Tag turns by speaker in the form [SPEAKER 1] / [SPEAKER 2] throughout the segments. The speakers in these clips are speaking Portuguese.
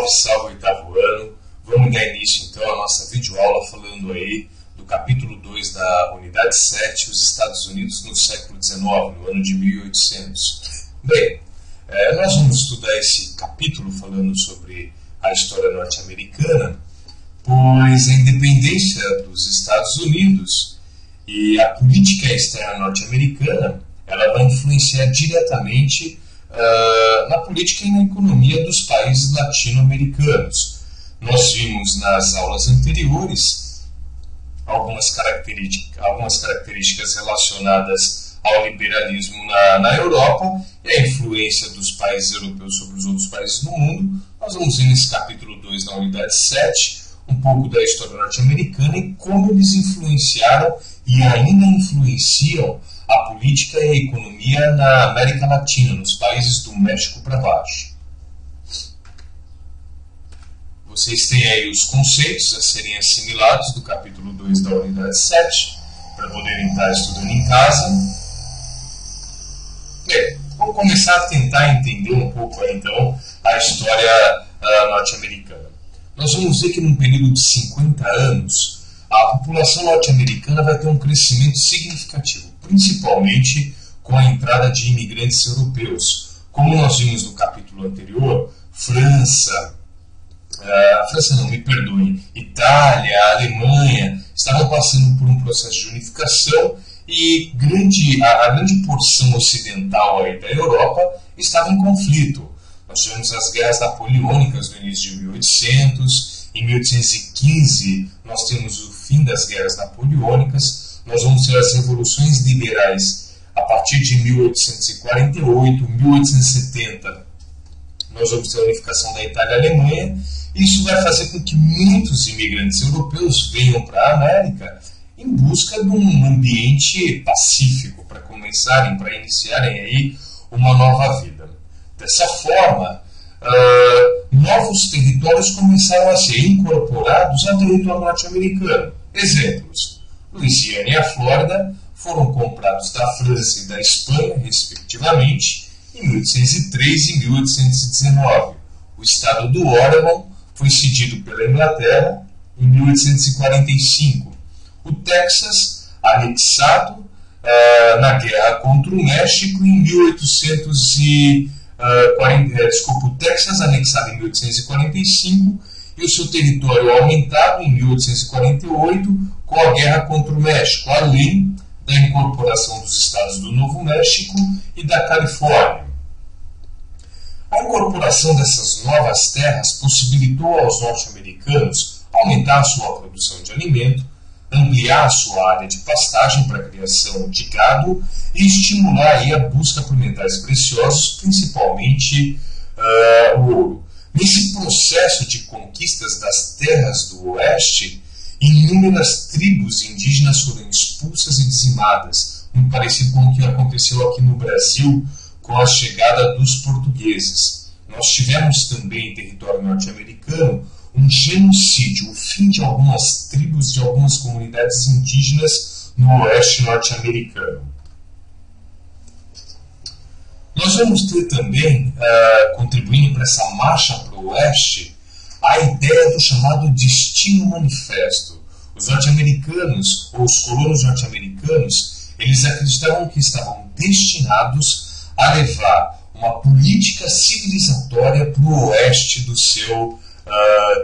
[SPEAKER 1] Salve, salve, oitavo ano. Vamos dar início então à nossa videoaula falando aí do capítulo 2 da unidade 7, os Estados Unidos no século XIX, no ano de 1800. Bem, nós vamos estudar esse capítulo falando sobre a história norte-americana, pois a independência dos Estados Unidos e a política externa norte-americana ela vai influenciar diretamente na política e na economia dos países latino-americanos. Nós vimos nas aulas anteriores algumas características relacionadas ao liberalismo na Europa e a influência dos países europeus sobre os outros países do mundo. Nós vamos ver nesse capítulo 2 da unidade 7 um pouco da história norte-americana e como eles influenciaram e ainda influenciam a política e a economia na América Latina, nos países do México para baixo. Vocês têm aí os conceitos a serem assimilados do capítulo 2 da unidade 7, para poderem estar estudando em casa. Bem, vamos começar a tentar entender um pouco aí, então, a história norte-americana. Nós vamos ver que num período de 50 anos, a população norte-americana vai ter um crescimento significativo, principalmente com a entrada de imigrantes europeus. Como nós vimos no capítulo anterior, Itália, Alemanha estavam passando por um processo de unificação e a grande porção ocidental aí da Europa estava em conflito. Nós tivemos as guerras napoleônicas no início de 1800, em 1815 nós temos o fim das guerras napoleônicas, nós vamos ter as revoluções liberais a partir de 1848, 1870, nós vamos ter a unificação da Itália e da Alemanha. Isso vai fazer com que muitos imigrantes europeus venham para a América em busca de um ambiente pacífico para começarem, para iniciarem aí uma nova vida. Dessa forma, novos territórios começaram a ser incorporados ao território norte-americano. Exemplos: Louisiana e a Flórida foram comprados da França e da Espanha, respectivamente, em 1803 e 1819. O estado do Oregon foi cedido pela Inglaterra em 1845. O Texas, anexado na guerra contra o México em 1840. O Texas anexado em 1845 e o seu território aumentado em 1848 com a guerra contra o México, além da incorporação dos estados do Novo México e da Califórnia. A incorporação dessas novas terras possibilitou aos norte-americanos aumentar a sua produção de alimento, ampliar a sua área de pastagem para a criação de gado e estimular aí a busca por metais preciosos, principalmente o ouro. Nesse processo de conquistas das terras do oeste, inúmeras tribos indígenas foram expulsas e dizimadas, muito parecido com o que aconteceu aqui no Brasil com a chegada dos portugueses. Nós tivemos também em território norte-americano um genocídio, o fim de algumas tribos, de algumas comunidades indígenas no oeste norte-americano. Nós vamos ter também, contribuindo para essa marcha para o oeste, a ideia do chamado Destino Manifesto. Os norte-americanos, ou os colonos norte-americanos, eles acreditavam que estavam destinados a levar uma política civilizatória para o oeste do seu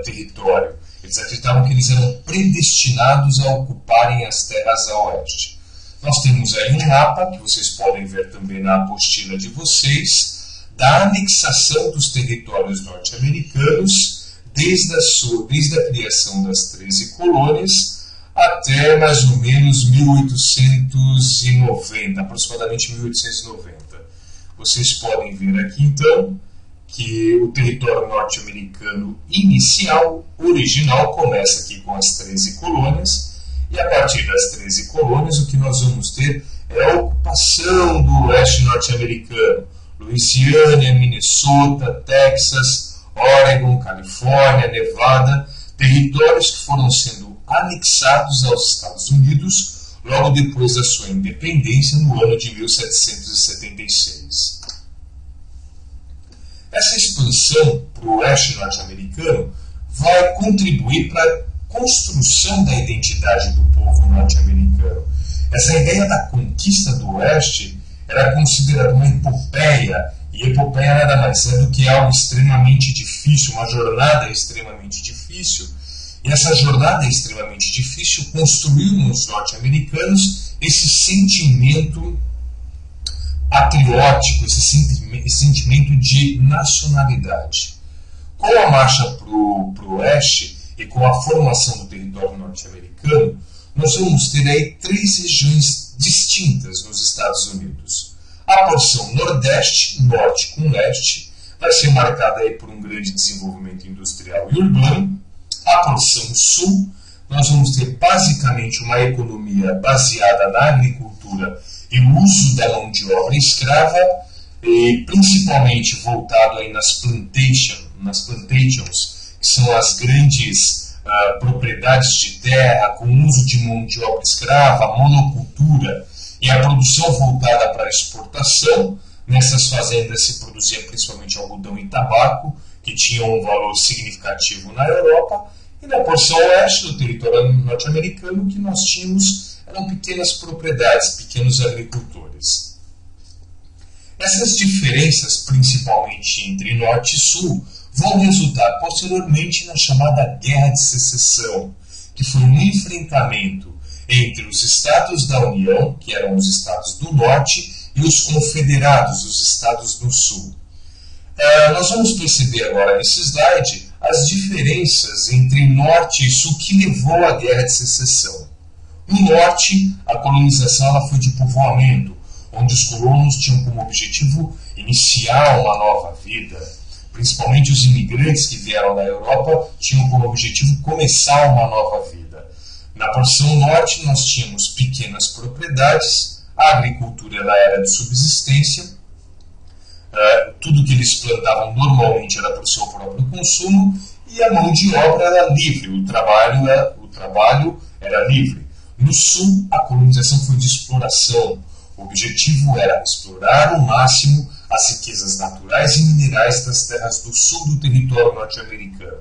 [SPEAKER 1] território. Eles acreditavam que eles eram predestinados a ocuparem as terras a oeste. Nós temos aí um mapa, que vocês podem ver também na apostila de vocês, da anexação dos territórios norte-americanos desde a criação das 13 colônias até mais ou menos 1890, aproximadamente 1890. Vocês podem ver aqui então que o território norte-americano inicial, original, começa aqui com as 13 colônias, e a partir das 13 colônias o que nós vamos ter é a ocupação do oeste norte-americano, Louisiana, Minnesota, Texas, Oregon, Califórnia, Nevada, territórios que foram sendo anexados aos Estados Unidos logo depois da sua independência no ano de 1776. Essa expansão para o oeste norte-americano vai contribuir para a construção da identidade do povo norte-americano. Essa ideia da conquista do oeste era considerada uma epopeia, e epopeia nada mais é do que algo extremamente difícil, uma jornada extremamente difícil. E essa jornada extremamente difícil construiu nos norte-americanos esse sentimento patriótico, esse sentimento de nacionalidade. Com a marcha para o oeste e com a formação do território norte-americano, nós vamos ter aí três regiões distintas nos Estados Unidos. A porção nordeste, norte com leste, vai ser marcada aí por um grande desenvolvimento industrial e urbano. A porção sul, nós vamos ter basicamente uma economia baseada na agricultura e o uso da mão de obra escrava, e principalmente voltado aí nas plantations, que são as grandes propriedades de terra com uso de mão de obra escrava, monocultura e a produção voltada para a exportação. Nessas fazendas se produzia principalmente algodão e tabaco, que tinham um valor significativo na Europa, e na porção oeste do território norte-americano o que nós tínhamos eram pequenas propriedades, pequenos agricultores. Essas diferenças, principalmente entre norte e sul, vão resultar posteriormente na chamada Guerra de Secessão, que foi um enfrentamento entre os Estados da União, que eram os Estados do Norte, e os confederados, os Estados do Sul. Nós vamos perceber agora nesse slide as diferenças entre Norte e Sul que levou à Guerra de Secessão. No Norte, a colonização ela foi de povoamento, onde os colonos tinham como objetivo iniciar uma nova vida. Principalmente os imigrantes que vieram da Europa tinham como objetivo começar uma nova vida. Na porção norte, nós tínhamos pequenas propriedades, a agricultura ela era de subsistência, tudo que eles plantavam normalmente era para o seu próprio consumo, e a mão de obra era livre, o trabalho era livre. No sul, a colonização foi de exploração. O objetivo era explorar ao máximo as riquezas naturais e minerais das terras do sul do território norte-americano.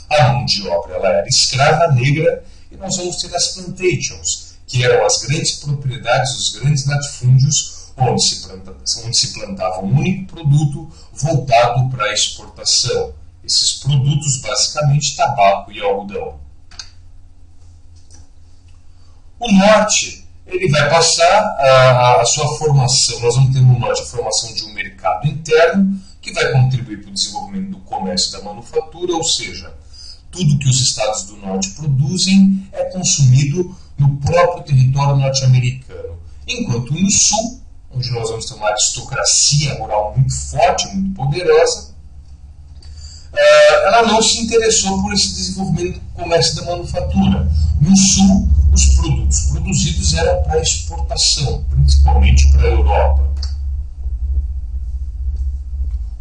[SPEAKER 1] A mão de obra ela era escrava, negra, e nós vamos ter as plantations, que eram as grandes propriedades, os grandes latifúndios, onde se plantava um único produto voltado para a exportação. Esses produtos, basicamente, tabaco e algodão. O norte ele vai passar a sua formação. Nós vamos ter no norte a formação de um mercado interno que vai contribuir para o desenvolvimento do comércio e da manufatura, ou seja, tudo que os estados do norte produzem é consumido no próprio território norte-americano. Enquanto no sul, onde nós vamos ter uma aristocracia rural muito forte, muito poderosa, ela não se interessou por esse desenvolvimento do comércio e da manufatura. No sul, os produtos produzidos eram para exportação, principalmente para a Europa.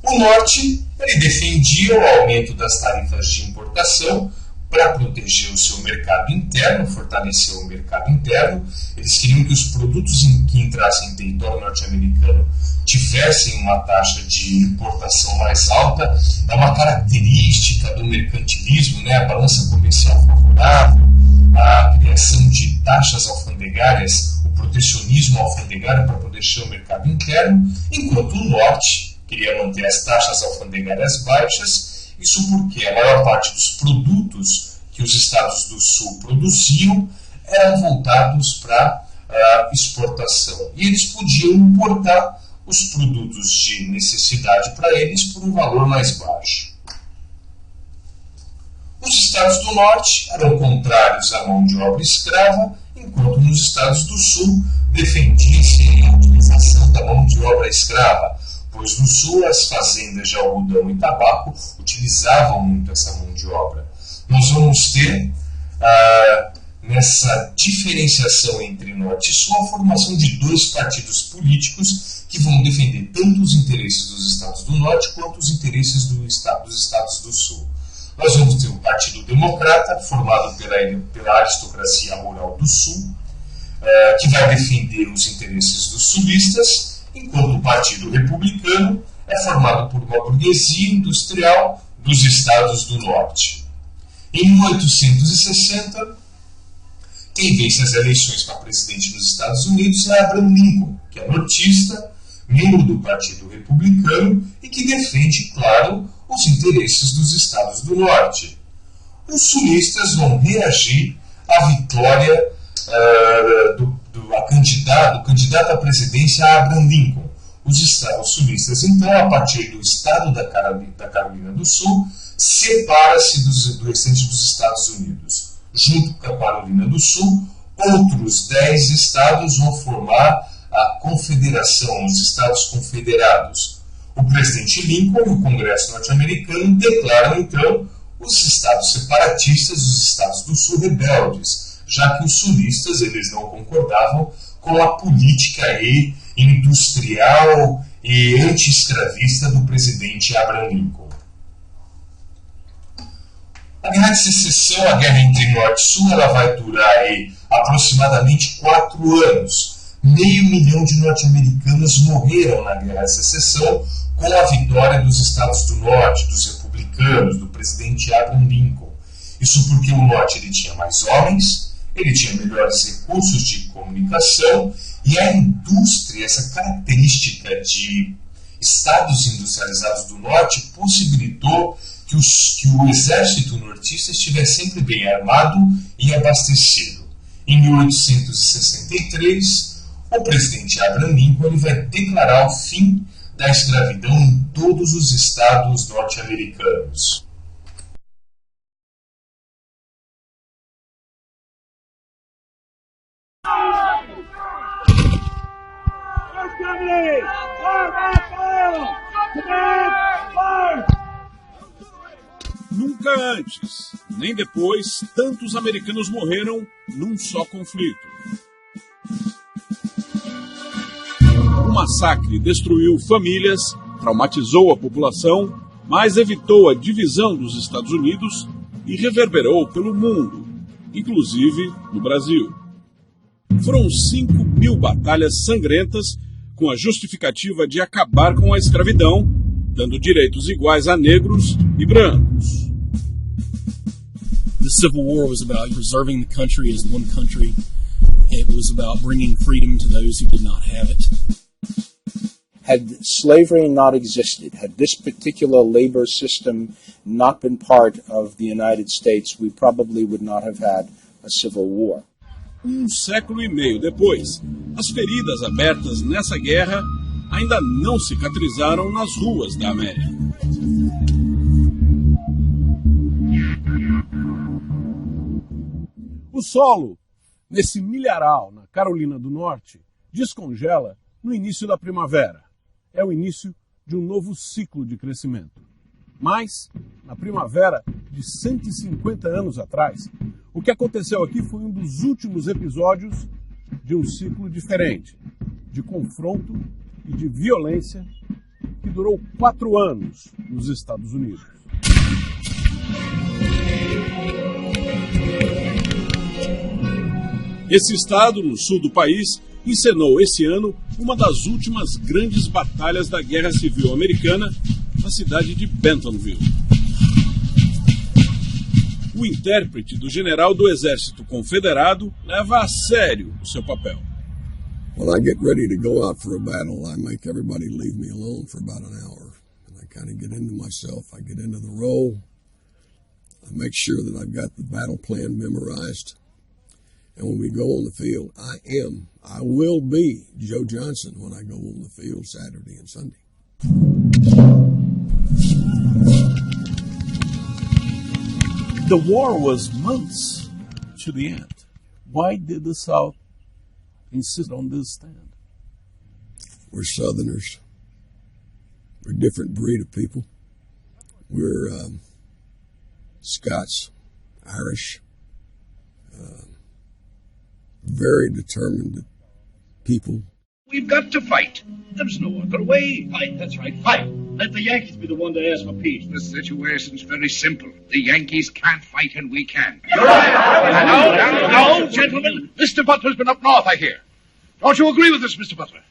[SPEAKER 1] O norte ele defendia o aumento das tarifas de importação para proteger o seu mercado interno, fortalecer o mercado interno. Eles queriam que os produtos que entrassem em território norte-americano tivessem uma taxa de importação mais alta. É uma característica do mercantilismo, né? A balança comercial favorável, a criação de taxas alfandegárias, o protecionismo alfandegário para proteger o mercado interno, enquanto o norte queria manter as taxas alfandegárias baixas. Isso porque a maior parte dos produtos que os estados do sul produziam eram voltados para exportação. E eles podiam importar os produtos de necessidade para eles por um valor mais baixo. Os estados do norte eram contrários à mão de obra escrava, enquanto nos estados do sul defendiam a utilização da mão de obra escrava, pois no sul as fazendas de algodão e tabaco utilizavam muito essa mão de obra. Nós vamos ter, nessa diferenciação entre norte e sul, a formação de dois partidos políticos que vão defender tanto os interesses dos estados do norte quanto os interesses dos estados do sul. Nós vamos ter o Partido Democrata, formado pela aristocracia rural do sul, que vai defender os interesses dos sulistas, enquanto o Partido Republicano é formado por uma burguesia industrial dos estados do norte. Em 1860, quem vence as eleições para presidente nos Estados Unidos é Abraham Lincoln, que é nortista, membro do Partido Republicano e que defende, claro, os interesses dos estados do norte. Os sulistas vão reagir à vitória do candidato à presidência Abraham Lincoln. Os sulistas, então, a partir do estado da Carolina do Sul, separa-se do restante dos Estados Unidos. Junto com a Carolina do Sul, outros 10 estados vão formar a Confederação, os Estados Confederados. O presidente Lincoln e o Congresso norte-americano declaram, então, os estados separatistas, os estados do Sul rebeldes, já que os sulistas eles não concordavam com a política industrial e anti-escravista do presidente Abraham Lincoln. A Guerra de Secessão, a guerra entre Norte e Sul, ela vai durar aproximadamente 4 anos. 500.000 de norte-americanos morreram na Guerra de Secessão com a vitória dos estados do Norte, dos republicanos, do presidente Abraham Lincoln. Isso porque o Norte ele tinha mais homens, ele tinha melhores recursos de comunicação e a indústria, essa característica de estados industrializados do Norte, possibilitou que o exército nortista estivesse sempre bem armado e abastecido. Em 1863, o presidente Abraham Lincoln ele vai declarar o fim da escravidão em todos os estados norte-americanos.
[SPEAKER 2] Nunca antes, nem depois, tantos americanos morreram num só conflito. O massacre destruiu famílias, traumatizou a população, mas evitou a divisão dos Estados Unidos e reverberou pelo mundo, inclusive no Brasil. Foram 5.000 batalhas sangrentas com a justificativa de acabar com a escravidão, dando direitos iguais a negros e brancos.
[SPEAKER 3] The Civil War was about preserving the country as one country. It was about bringing freedom to those who did not have it.
[SPEAKER 4] Had slavery not existed, had this particular labor system not been part of the United States, we probably would not have had a civil war.
[SPEAKER 2] 1 século e meio depois, as feridas abertas nessa guerra ainda não cicatrizaram nas ruas da América. O solo, nesse milharal na Carolina do Norte, descongela no início da primavera. É o início de um novo ciclo de crescimento. Mas, na primavera de 150 anos atrás, o que aconteceu aqui foi um dos últimos episódios de um ciclo diferente, de confronto e de violência que durou 4 anos nos Estados Unidos. Esse estado, no sul do país, encenou esse ano uma das últimas grandes batalhas da Guerra Civil Americana na cidade de Bentonville. O intérprete do general do Exército Confederado leva a sério o seu papel.
[SPEAKER 5] When I get ready to go out for a battle, I make everybody leave me alone for about an hour. And I kind of get into myself, I get into the role, I make sure that I've got the battle plan memorized. And when we go on the field, I will be Joe Johnson when I go on the field Saturday and Sunday.
[SPEAKER 2] The war was months to the end. Why did the South insist on this stand?
[SPEAKER 5] We're Southerners. We're a different breed of people. We're Scots, Irish, very determined people.
[SPEAKER 6] We've got to fight. There's no other way. Fight, that's right, fight. Let the Yankees be the one to ask for peace.
[SPEAKER 7] The situation's very simple. The Yankees can't fight and we can.
[SPEAKER 6] You're right. Now, gentlemen, Mr. Butler's been up north, I hear. Don't you agree with this, Mr. Butler?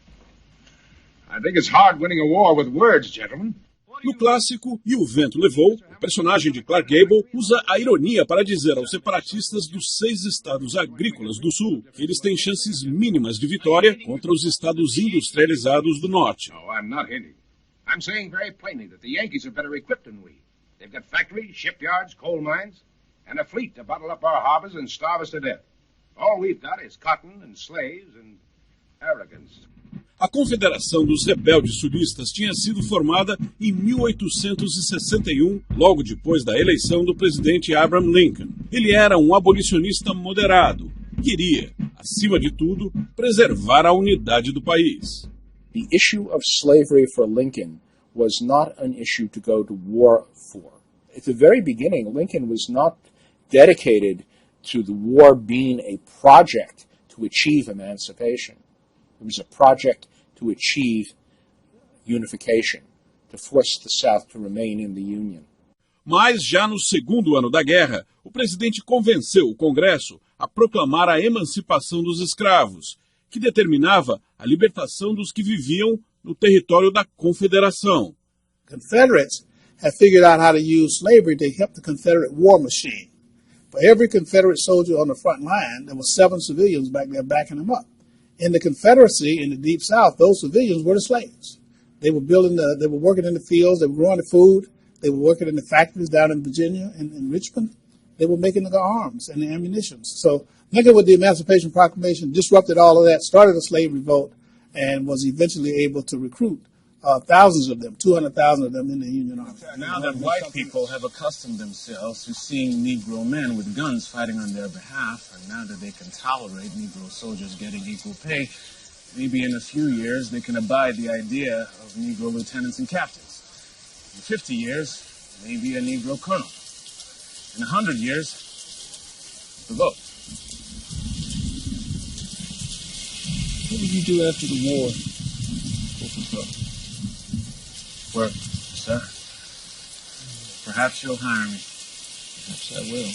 [SPEAKER 7] I think it's hard winning a war with words, gentlemen.
[SPEAKER 2] No clássico E o Vento Levou, o personagem de Clark Gable usa a ironia para dizer aos separatistas dos 6 estados agrícolas do Sul que eles têm chances mínimas de vitória contra os estados industrializados do Norte.
[SPEAKER 7] No, I'm not hinting. I'm saying very plainly that the Yankees are better equipped than we. They've got factories, shipyards, coal mines, and a fleet to bottle up our harbors and starve us to death. All we've got is cotton and slaves and arrogance.
[SPEAKER 2] A Confederação dos Rebeldes Sulistas tinha sido formada em 1861, logo depois da eleição do presidente Abraham Lincoln. Ele era um abolicionista moderado, queria, acima de tudo, preservar a unidade do país.
[SPEAKER 4] The issue of slavery for Lincoln was not an issue to go to war for. At the very beginning, Lincoln was not dedicated to the war being a project to achieve emancipation. It was a project to achieve unification, to force the South to remain in the Union.
[SPEAKER 2] Mas, já no segundo ano da guerra, o presidente convenceu o Congresso a proclamar a emancipação dos escravos, que determinava a libertação dos que viviam no território da Confederação.
[SPEAKER 8] Confederates have figured out how to use slavery to help the Confederate war machine. For every Confederate soldier on the front line, there were 7 civilians back there backing them up. In the Confederacy, in the Deep South, those civilians were the slaves. They were they were working in the fields, they were growing the food, they were working in the factories down in Virginia and in Richmond. They were making the arms and the ammunition. So Lincoln, with the Emancipation Proclamation, disrupted all of that, started a slave revolt, and was eventually able to recruit thousands of them, 200,000 of them in the Union Army.
[SPEAKER 9] Now that white people have accustomed themselves to seeing Negro men with guns fighting on their behalf, and now that they can tolerate Negro soldiers getting equal pay, maybe in a few years they can abide the idea of Negro lieutenants and captains. In 50 years, maybe a Negro colonel. In 100 years, the vote. What did you do after the war? Work, sir. Perhaps you'll hire me. Perhaps I will.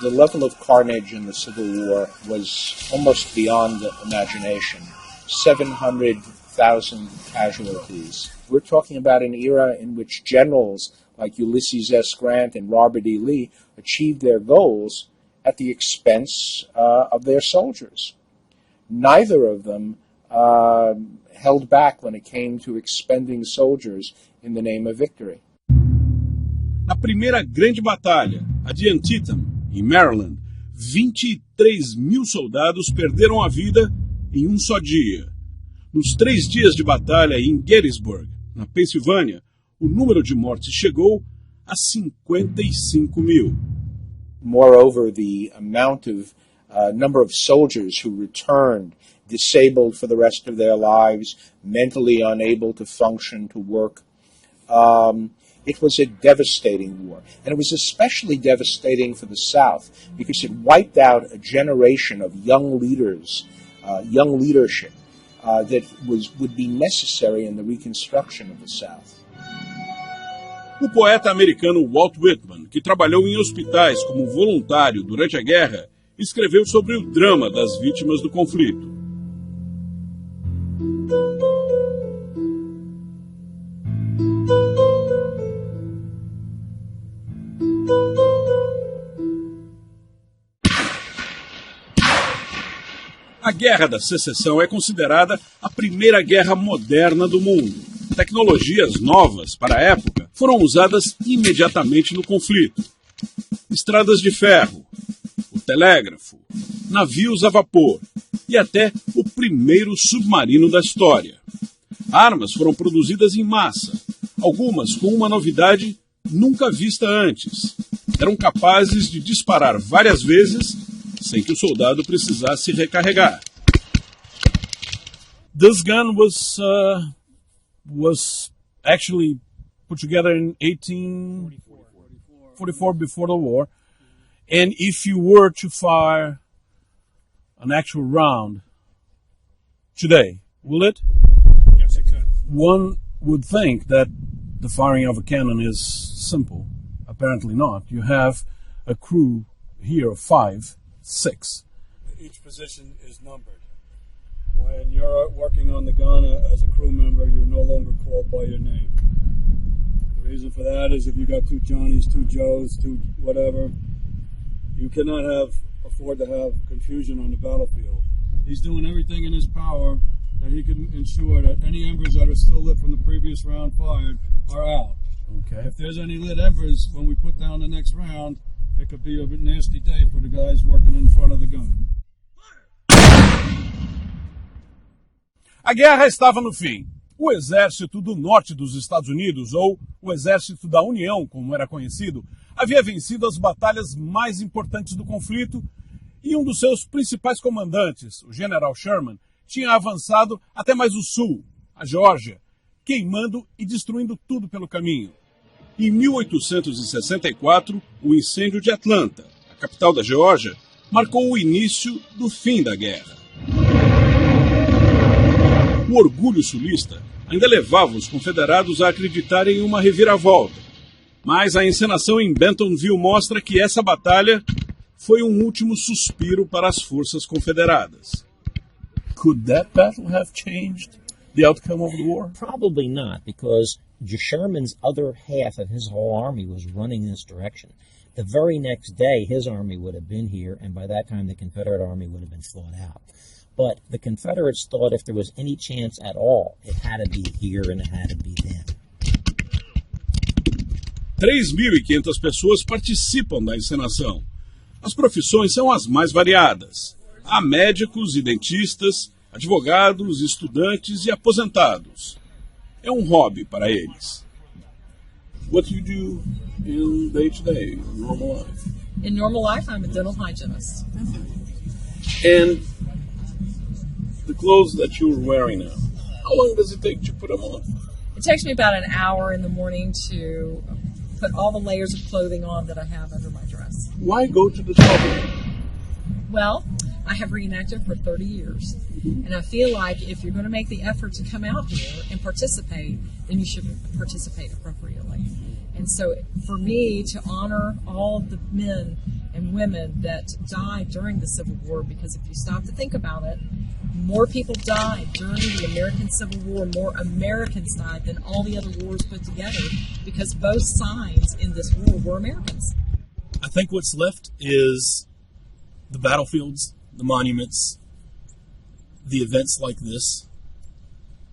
[SPEAKER 4] The level of carnage in the Civil War was almost beyond imagination. 700,000 casualties. We're talking about an era in which generals like Ulysses S. Grant and Robert E. Lee achieved their goals at the expense of their soldiers. Neither of them held back when it came to expending soldiers in the name of victory.
[SPEAKER 2] Na primeira grande batalha, a de Antietam, em Maryland, 23 mil soldados perderam a vida em um só dia. Nos 3 dias de batalha em Gettysburg, na Pensilvânia, o número de mortes chegou a 55 mil.
[SPEAKER 4] Moreover, the amount of number of soldiers who returned disabled for the rest of their lives, mentally unable to function, to work. It was a devastating war. And it was especially devastating for the South because it wiped out a generation of young leaders, young leadership that would be necessary in the reconstruction of the South.
[SPEAKER 2] O poeta americano Walt Whitman, que trabalhou em hospitais como voluntário durante a guerra, escreveu sobre o drama das vítimas do conflito. A Guerra da Secessão é considerada a primeira guerra moderna do mundo. Tecnologias novas para a época foram usadas imediatamente no conflito. Estradas de ferro, o telégrafo, navios a vapor e até o primeiro submarino da história. Armas foram produzidas em massa, algumas com uma novidade nunca vista antes. Eram capazes de disparar várias vezes sem que o soldado precisasse recarregar. This gun was actually put together in 1844 before the war, and if you were to fire an actual round today, will it?
[SPEAKER 3] Yes, it could.
[SPEAKER 2] One would think that the firing of a cannon is simple. A apparently not. You have a crew here of 5, 6.
[SPEAKER 10] Each position is numbered. When you're working on the gun as a crew member, you're no longer called by your name. The reason for that is if you got 2 Johnnies, 2 Joes, 2 whatever, you cannot afford to have confusion on the battlefield. He's doing everything in his power that he can ensure that any embers that are still lit from the previous round fired are out.
[SPEAKER 2] Okay.
[SPEAKER 10] If there's any lit embers when we put down the next round, it could be a nasty day for the guys working in front of the gun.
[SPEAKER 2] A guerra estava no fim. O Exército do Norte dos Estados Unidos, ou o Exército da União, como era conhecido, havia vencido as batalhas mais importantes do conflito e um dos seus principais comandantes, o General Sherman, tinha avançado até mais o sul, a Geórgia, queimando e destruindo tudo pelo caminho. Em 1864, o incêndio de Atlanta, a capital da Geórgia, marcou o início do fim da guerra. O orgulho sulista ainda levava os confederados a acreditarem em uma reviravolta, mas a encenação em Bentonville mostra que essa batalha foi um último suspiro para as forças confederadas. Could that battle have changed the outcome of the war?
[SPEAKER 11] Probably not, because Sherman's other half of his whole army was running this direction. The very next day, his army would have been here, and by that time the Confederate army would have been fought out. But the Confederates thought if there was any chance at all, it had to be here and it had to be then.
[SPEAKER 2] 3.500 pessoas participam da encenação. As profissões são as mais variadas. Há médicos e dentistas, advogados, estudantes e aposentados. É um hobby para eles. What do you do in day-to-day, normal life?
[SPEAKER 12] In normal life, I'm a dental hygienist.
[SPEAKER 2] And the clothes that you're wearing now, how long does it take to put them on?
[SPEAKER 12] It takes me about an hour in the morning to put all the layers of clothing on that I have under my dress.
[SPEAKER 2] Why go to the trouble?
[SPEAKER 12] Well, I have reenacted for 30 years, and I feel like if you're going to make the effort to come out here and participate, then you should participate appropriately. And so for me to honor all of the men and women that died during the Civil War, because if you stop to think about it, more people died during the American Civil War, more Americans died than all the other wars put together, because both sides in this war were Americans.
[SPEAKER 3] I think what's left is the battlefields, the monuments, the events like this.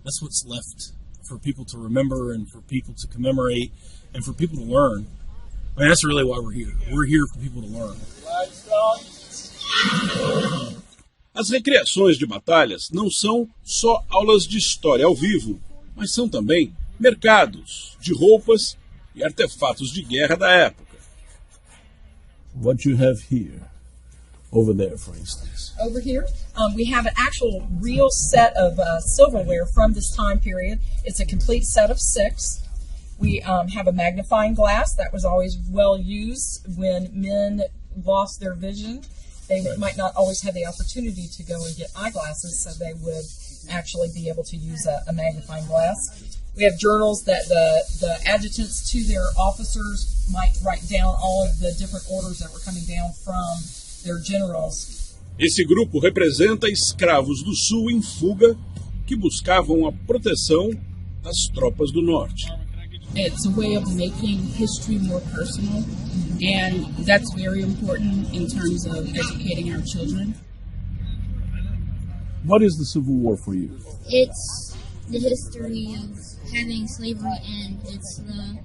[SPEAKER 3] That's what's left for people to remember and for people to commemorate and for people to learn. I mean, that's really why we're here. We're here for people to learn.
[SPEAKER 2] As recriações de batalhas não são só aulas de história ao vivo, mas são também mercados de roupas e artefatos de guerra da época. What you have here, over there, for instance.
[SPEAKER 12] Over here, we have an actual real set of silverware from this time period. It's a complete set of 6. We have a magnifying glass that was always well used when men lost their vision. They might not always have the opportunity to go and get eyeglasses, so they would actually be able to use a magnifying glass. We have journals that the adjutants to their officers might write down all of the different orders that were coming down from their generals.
[SPEAKER 2] Esse grupo representa escravos do Sul em fuga que buscavam a proteção das tropas do Norte.
[SPEAKER 13] It's a way of making history more personal, and that's very important in terms of educating our children.
[SPEAKER 2] What is the Civil War for you?
[SPEAKER 14] It's the history of having slavery end. It's the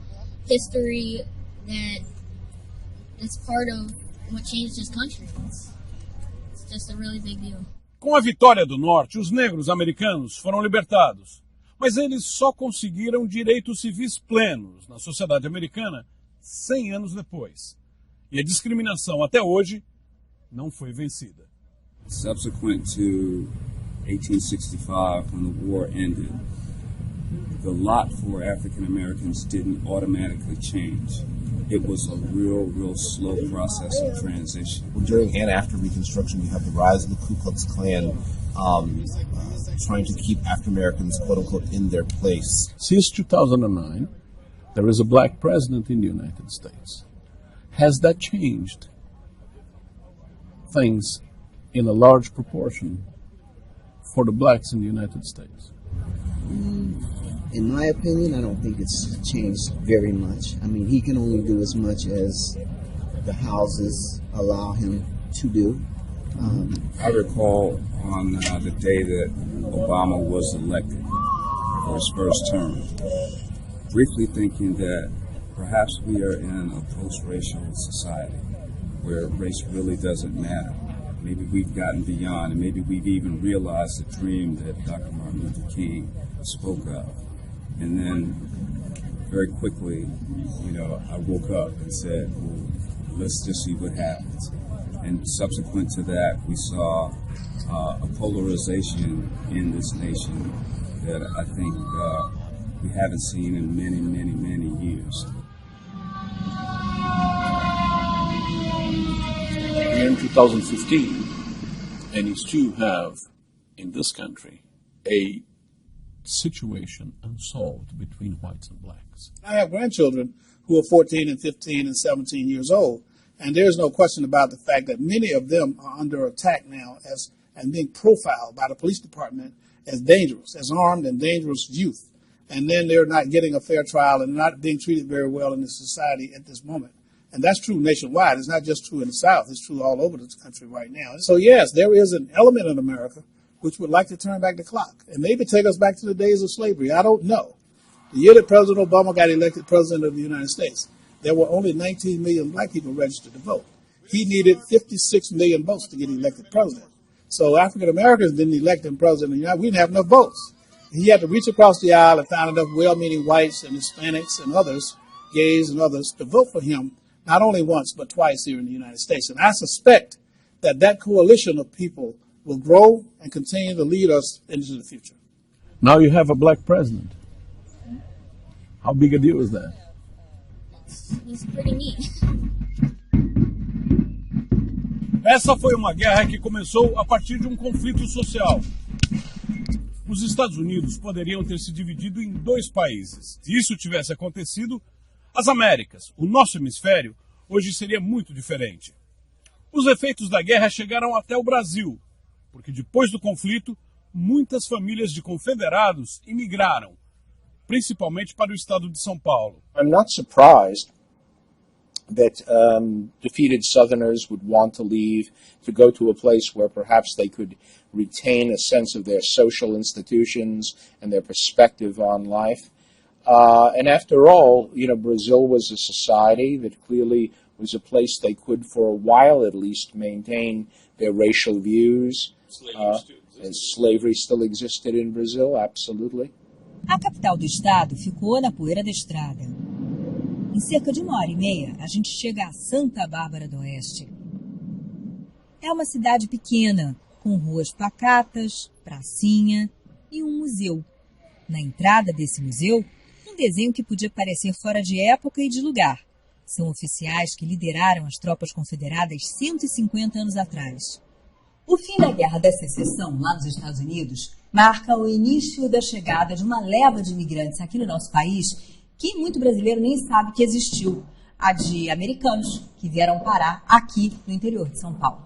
[SPEAKER 14] history that's part of what changed this country. It's just a really big deal.
[SPEAKER 2] Com a vitória do Norte, os negros americanos foram libertados. Mas eles só conseguiram direitos civis plenos na sociedade americana 100 anos depois. E a discriminação até hoje não foi vencida.
[SPEAKER 15] Subsequent to 1865, when the war ended, the lot for African Americans didn't automatically change. It was a real slow process of transition.
[SPEAKER 16] Well, during and after Reconstruction, you have the rise of the Ku Klux Klan, trying to keep African Americans, quote unquote, in their place.
[SPEAKER 2] Since 2009, there is a black president in the United States. Has that changed things in a large proportion for the blacks in the United States?
[SPEAKER 17] In my opinion, I don't think it's changed very much. I mean, he can only do as much as the houses allow him to do.
[SPEAKER 15] I recall on the day that Obama was elected for his first term, briefly thinking that perhaps we are in a post-racial society where race really doesn't matter. Maybe we've gotten beyond, and maybe we've even realized the dream that Dr. Martin Luther King spoke of. And then very quickly, I woke up and said, well, let's just see what happens. And subsequent to that, we saw a polarization in this nation that I think we haven't seen in many, many, many years.
[SPEAKER 2] We're in 2015, and you still have, in this country, a situation unsolved between whites and blacks.
[SPEAKER 8] I have grandchildren who are 14 and 15 and 17 years old, and there's no question about the fact that many of them are under attack now and being profiled by the police department as dangerous, as armed and dangerous youth. And then they're not getting a fair trial and not being treated very well in this society at this moment. And that's true nationwide. It's not just true in the South. It's true all over the country right now. So, yes, there is an element in America which would like to turn back the clock and maybe take us back to the days of slavery. I don't know. The year that President Obama got elected president of the United States, there were only 19 million black people registered to vote. He needed 56 million votes to get elected president. So African Americans didn't elect him president. We didn't have enough votes. He had to reach across the aisle and find enough well-meaning whites and Hispanics and others, gays and others, to vote for him, not only once, but twice here in the United States. And I suspect that that coalition of people will grow and continue to lead us into the future.
[SPEAKER 2] Now you have a black president. How big a deal is that?
[SPEAKER 14] It's pretty neat.
[SPEAKER 2] Essa foi uma guerra que começou a partir de um conflito social. Os Estados Unidos poderiam ter se dividido em dois países. Se isso tivesse acontecido, as Américas, o nosso hemisfério, hoje seria muito diferente. Os efeitos da guerra chegaram até o Brasil, porque depois do conflito, muitas famílias de confederados imigraram, principalmente para o estado de São Paulo.
[SPEAKER 4] I'm not surprised that defeated Southerners would want to leave to go to a place where perhaps they could retain a sense of their social institutions and their perspective on life. And after all, Brazil was a society that clearly was a place they could, for a while at least, maintain their racial views. Slavery still existed in Brazil, absolutely.
[SPEAKER 18] A capital do estado ficou na poeira da estrada. Em cerca de 1h30, a gente chega a Santa Bárbara do Oeste. É uma cidade pequena, com ruas pacatas, pracinha e um museu. Na entrada desse museu, um desenho que podia parecer fora de época e de lugar. São oficiais que lideraram as tropas confederadas 150 anos atrás. O fim da Guerra da Secessão, lá nos Estados Unidos, marca o início da chegada de uma leva de imigrantes aqui no nosso país que muito brasileiro nem sabe que existiu, a de americanos que vieram parar aqui no interior de São Paulo.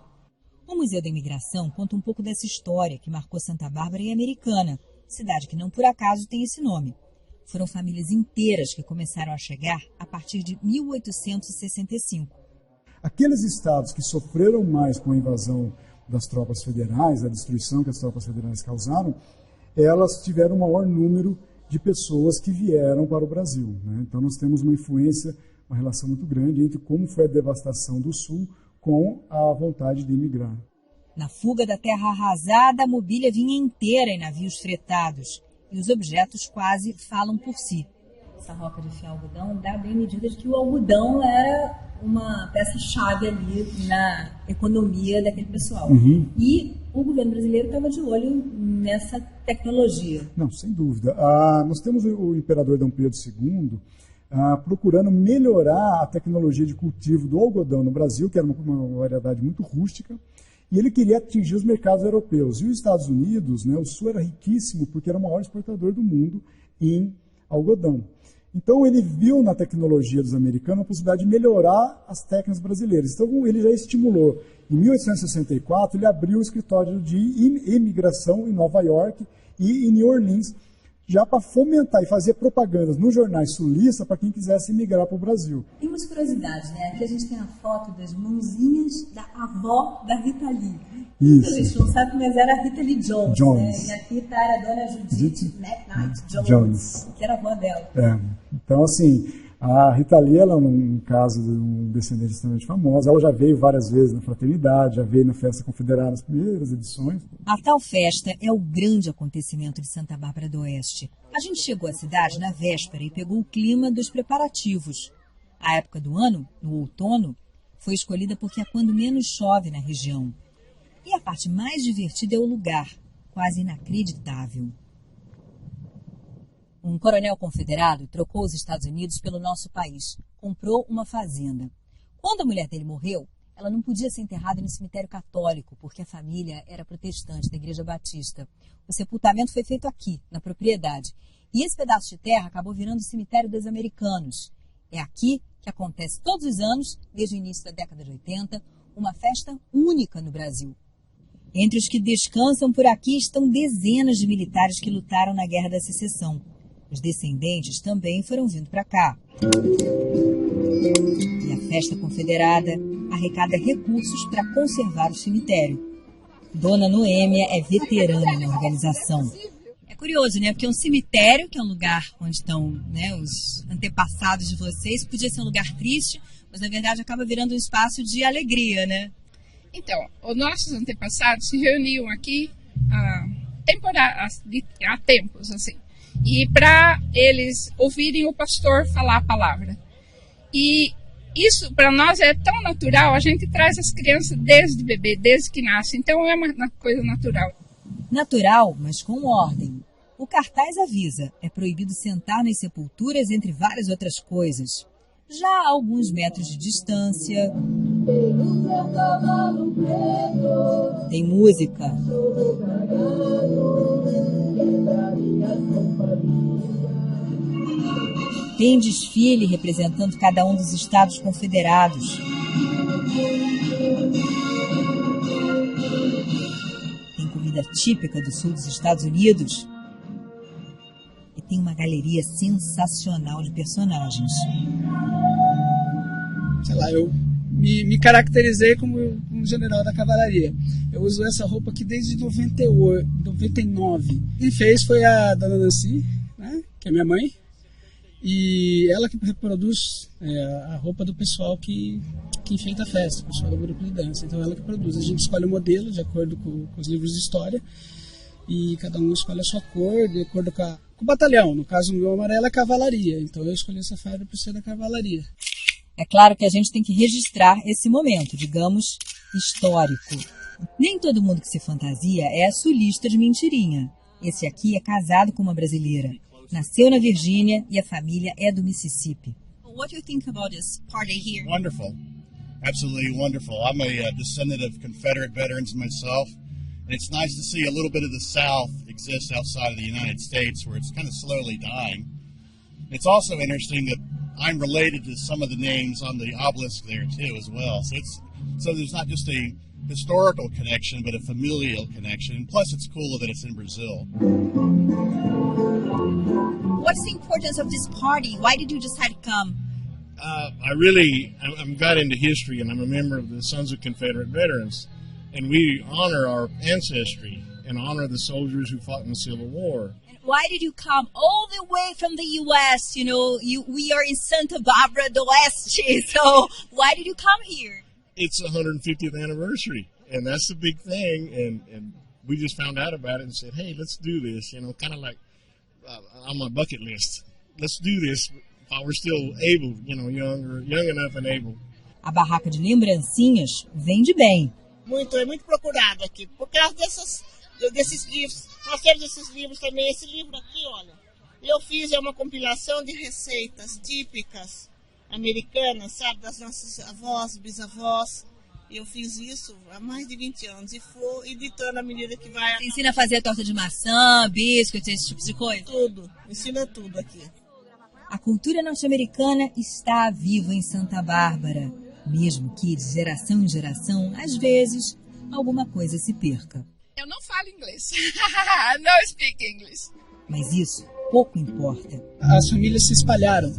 [SPEAKER 18] O Museu da Imigração conta um pouco dessa história que marcou Santa Bárbara e Americana, cidade que não por acaso tem esse nome. Foram famílias inteiras que começaram a chegar a partir de 1865.
[SPEAKER 10] Aqueles estados que sofreram mais com a invasão das tropas federais, a destruição que as tropas federais causaram, elas tiveram um maior número de pessoas que vieram para o Brasil, né? Então nós temos uma influência, uma relação muito grande entre como foi a devastação do Sul com a vontade de emigrar.
[SPEAKER 18] Na fuga da terra arrasada, a mobília vinha inteira em navios fretados e os objetos quase falam por si. Essa roca de fiar algodão dá bem medida de que o algodão era uma peça-chave ali na economia daquele pessoal. E o governo brasileiro estava de olho nessa tecnologia.
[SPEAKER 10] Não, sem dúvida. Nós temos o imperador Dom Pedro II procurando melhorar a tecnologia de cultivo do algodão no Brasil, que era uma variedade muito rústica, e ele queria atingir os mercados europeus. E os Estados Unidos, né, o Sul era riquíssimo porque era o maior exportador do mundo em algodão.
[SPEAKER 19] Então ele viu na tecnologia dos americanos a possibilidade de melhorar as técnicas brasileiras. Então ele já estimulou. Em 1864 ele abriu o escritório de imigração em Nova York e em New Orleans, já para fomentar e fazer propagandas nos jornais sulistas para quem quisesse migrar para o Brasil.
[SPEAKER 18] Tem umas curiosidades, né? Aqui a gente tem a foto das mãozinhas da avó da Rita Lee.
[SPEAKER 19] Isso.
[SPEAKER 18] A gente não sabe, mas era a Rita Lee Jones. Né? E a Rita era a dona Judith McKnight Jones, que era a avó dela.
[SPEAKER 19] Então, assim, a Rita Lee, ela é um caso de um descendente extremamente famoso. Ela já veio várias vezes na Fraternidade, já veio na Festa Confederada nas primeiras edições.
[SPEAKER 18] A tal festa é o grande acontecimento de Santa Bárbara do Oeste. A gente chegou à cidade na véspera e pegou o clima dos preparativos. A época do ano, no outono, foi escolhida porque é quando menos chove na região. E a parte mais divertida é o lugar, quase inacreditável. Um coronel confederado trocou os Estados Unidos pelo nosso país. Comprou uma fazenda. Quando a mulher dele morreu, ela não podia ser enterrada no cemitério católico, porque a família era protestante, da Igreja Batista. O sepultamento foi feito aqui, na propriedade. E esse pedaço de terra acabou virando o cemitério dos americanos. É aqui que acontece todos os anos, desde o início da década de 80, uma festa única no Brasil. Entre os que descansam por aqui estão dezenas de militares que lutaram na Guerra da Secessão. Os descendentes também foram vindo para cá. E a festa confederada arrecada recursos para conservar o cemitério. Dona Noêmia é veterana na organização. É curioso, né? Porque um cemitério, que é um lugar onde estão, né, os antepassados de vocês, podia ser um lugar triste, mas na verdade acaba virando um espaço de alegria, né?
[SPEAKER 13] Então, os nossos antepassados se reuniam aqui há tempos, assim, e para eles ouvirem o pastor falar a palavra. E isso para nós é tão natural, a gente traz as crianças desde bebê, desde que nasce, então é uma coisa natural.
[SPEAKER 18] Natural, mas com ordem. O cartaz avisa, é proibido sentar nas sepulturas entre várias outras coisas. Já a alguns metros de distância, tem música, tem desfile representando cada um dos estados confederados. Tem comida típica do sul dos Estados Unidos. E tem uma galeria sensacional de personagens.
[SPEAKER 20] Sei lá, eu me caracterizei como um general da cavalaria. Eu uso essa roupa aqui desde 99. Quem fez foi a dona Nancy, né, que é minha mãe. E ela que reproduz a roupa do pessoal que enfeita a festa, o pessoal do grupo de dança. Então ela que produz. A gente escolhe o modelo de acordo com os livros de história. E cada um escolhe a sua cor, de acordo com o batalhão. No caso, o meu amarelo é cavalaria. Então eu escolhi essa farda por ser da cavalaria.
[SPEAKER 18] É claro que a gente tem que registrar esse momento, digamos, histórico. Nem todo mundo que se fantasia é sulista de mentirinha. Esse aqui é casado com uma brasileira. Nasceu na Virgínia e a família é do Mississippi.
[SPEAKER 21] What do you think about this party here?
[SPEAKER 22] Wonderful. Absolutely wonderful. I'm a descendant of Confederate veterans myself. And it's nice to see a little bit of the South exist outside of the United States where it's kind of slowly dying. It's also interesting that I'm related to some of the names on the obelisk there too as well. So there's not just a historical connection, but a familial connection. Plus it's cool that it's in Brazil.
[SPEAKER 21] What's the importance of this party? Why did you decide to come?
[SPEAKER 9] I'm got into history, and I'm a member of the Sons of Confederate Veterans. And we honor our ancestry and honor the soldiers who fought in the Civil War.
[SPEAKER 21] And why did you come all the way from the U.S.? You know, we are in Santa Bárbara do Oeste, so why did you come here?
[SPEAKER 9] It's the 150th anniversary, and that's the big thing. And we just found out about it and said, hey, let's do this, you know, kind of like on my bucket list. Let's do this while we're still able, you know, young enough and able.
[SPEAKER 18] A barraca de lembrancinhas vende bem.
[SPEAKER 23] É muito procurado aqui, por causa desses livros. Nós temos esses livros também. Esse livro aqui, olha, eu fiz uma compilação de receitas típicas americanas, sabe, das nossas avós, bisavós. Eu fiz isso há mais de 20 anos e vou editando à medida que vai.
[SPEAKER 21] Você ensina a fazer torta de maçã, biscoitos, esse tipo de coisa?
[SPEAKER 23] Tudo, ensina tudo aqui.
[SPEAKER 18] A cultura norte-americana está viva em Santa Bárbara, mesmo que de geração em geração, às vezes, alguma coisa se perca.
[SPEAKER 13] Eu não falo inglês. Não speak English.
[SPEAKER 18] Mas isso pouco importa.
[SPEAKER 20] As famílias se espalharam.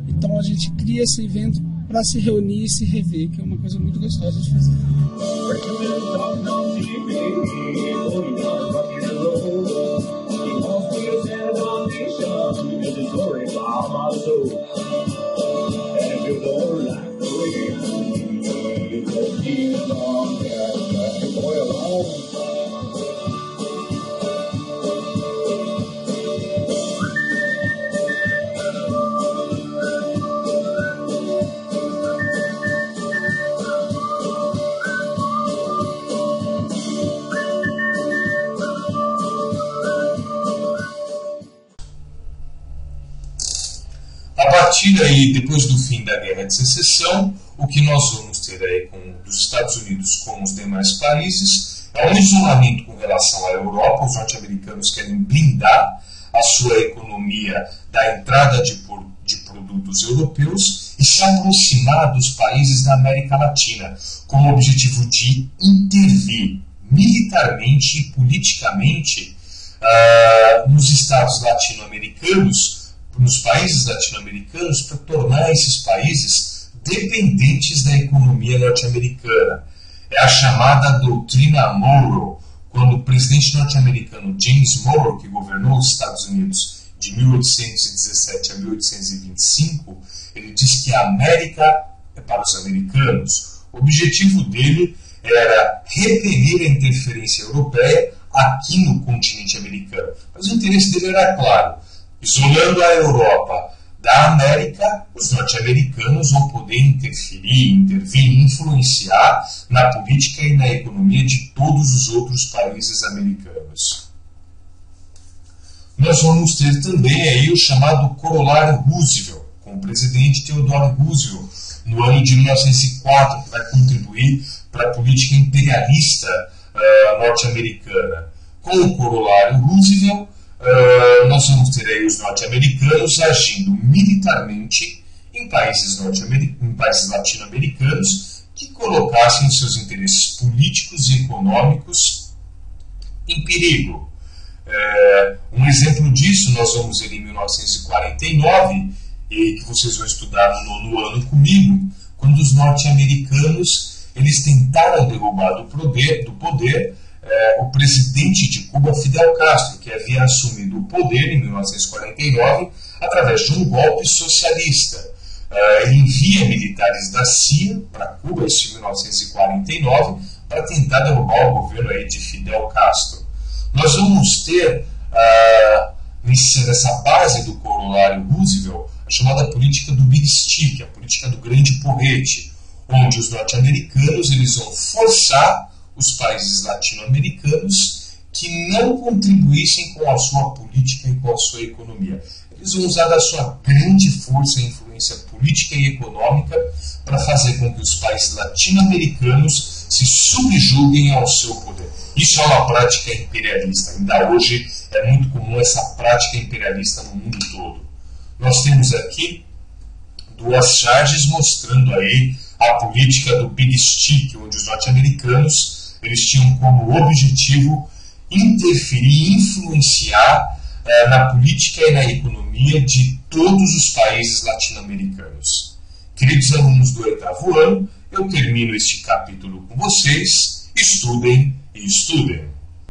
[SPEAKER 20] Então a gente cria esse evento para se reunir e se rever, que é uma coisa muito gostosa de fazer.
[SPEAKER 1] A partir aí, depois do fim da Guerra de Secessão, o que nós vamos ter aí dos Estados Unidos com os demais países é um isolamento com relação à Europa. Os norte-americanos querem blindar a sua economia da entrada de produtos europeus e se aproximar dos países da América Latina, com o objetivo de intervir militarmente e politicamente nos estados latino-americanos, nos países latino-americanos, para tornar esses países dependentes da economia norte-americana. É a chamada doutrina Monroe, quando o presidente norte-americano James Monroe, que governou os Estados Unidos de 1817 a 1825, ele diz que a América é para os americanos. O objetivo dele era repelir a interferência europeia aqui no continente americano. Mas o interesse dele era claro: isolando a Europa da América, os norte-americanos vão poder intervir, influenciar na política e na economia de todos os outros países americanos. Nós vamos ter também aí o chamado corolário Roosevelt, com o presidente Theodore Roosevelt, no ano de 1904, que vai contribuir para a política imperialista norte-americana. Com o corolário Roosevelt, nós vamos ter aí os norte-americanos agindo militarmente em países latino-americanos que colocassem os seus interesses políticos e econômicos em perigo. Um exemplo disso nós vamos ver em 1949, e que vocês vão estudar no nono ano comigo, quando os norte-americanos eles tentaram derrubar do poder o presidente de Cuba, Fidel Castro, que havia assumido o poder em 1949 através de um golpe socialista. Ele envia militares da CIA para Cuba, isso em 1949, para tentar derrubar o governo aí de Fidel Castro. Nós vamos ter, nessa base do corolário Roosevelt, a chamada política do Big Stick, a política do grande porrete, onde os norte-americanos eles vão forçar os países latino-americanos que não contribuíssem com a sua política e com a sua economia. Eles vão usar da sua grande força e influência política e econômica para fazer com que os países latino-americanos se subjuguem ao seu poder. Isso é uma prática imperialista. Ainda hoje é muito comum essa prática imperialista no mundo todo. Nós temos aqui duas charges mostrando aí a política do Big Stick, onde os norte-americanos eles tinham como objetivo interferir, influenciar na política e na economia de todos os países latino-americanos. Queridos alunos do 8º ano, eu termino este capítulo com vocês. Estudem e estudem.